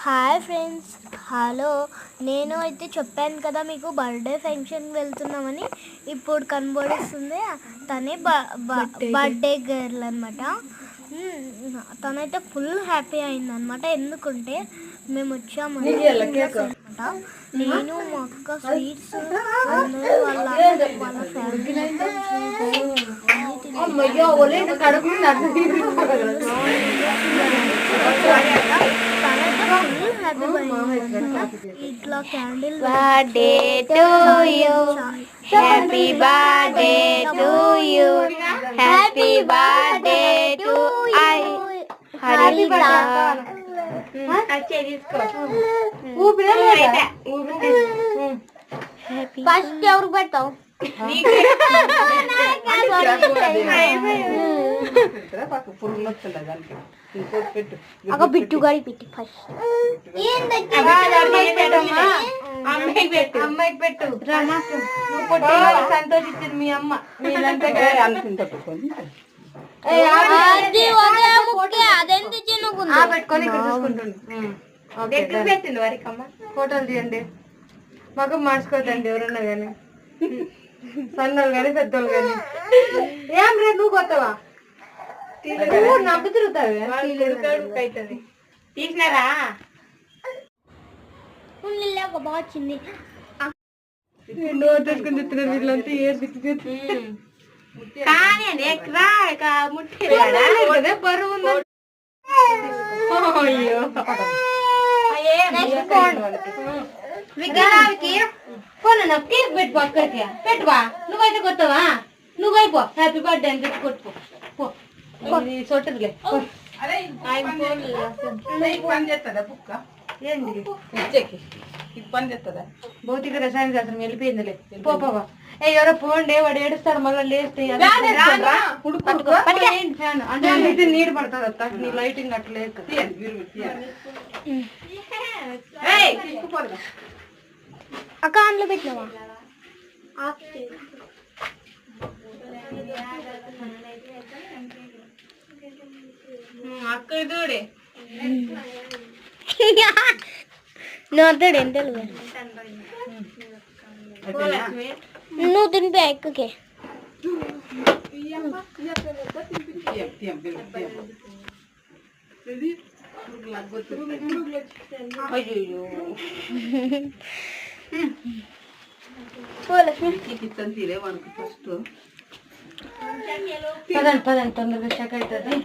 Hi friends, hello. నేను అయితే చెప్పాను కదా మీకు బర్త్డే ఫంక్షన్కి వెళ్తున్నామని. ఇప్పుడు కనబడిస్తుంది తనే బర్త్డే గర్ల్ అనమాట. తనైతే ఫుల్ హ్యాపీ అయిందనమాట. ఎందుకంటే మేము వచ్చాము అనమాట. నేను మా అక్క స్వీట్స్ అందరూ వాళ్ళ ఫ్యామిలీ ఇట్లా candle birthday to you, happy birthday to you, happy birthday to హరిత. ఫస్ట్ ఎవరు పెడతావు? ఒక బిట్టు గారి పెట్టి ఫస్ట్ అమ్మాయికి పెట్టు. సంతోషించింది మీ అమ్మ. పెట్టుకొని పెట్టింది వారికి అమ్మ. ఫోటోలు తీయండి. మాకు మార్చుకోవద్దండి ఎవరన్నా కానీ, సన్నోళ్ళు కానీ పెద్దోళ్ళు కానీ. ఏం రే నువ్వు కొత్తవా? నవ్వు తిరుగుతావు. తీసినారా? బాగా వచ్చింది. తీసుకుని చెప్తున్నారు వీళ్ళంతా. ఏ బరువు ఉందో. విగ్రహానికి కేక్ పెట్టుకో, అక్కడికి పెట్టువా. నువ్వైతే కొత్తవా? నువ్వైపో హ్యాపీ బర్త్డే అని చెప్పి కొట్టుకో. సొట్టదులే. భౌతిక రసాయన శాస్త్రం వెళ్ళిపోయిందిలే. పోపవా. ఎవరో పోండి, వాడు ఏడుస్తాడు మళ్ళీ లేస్తే. అంటే నీరు పడుతుంది అత్త. నీ లైటింగ్ అట్లే అక్క అందులో పెట్టినావా? అక్క చూడే నోతాడు ఎంత నువ్వు తినిపే ఎక్కకే. పదండి తొందరగా చెక్ అవుతుంది.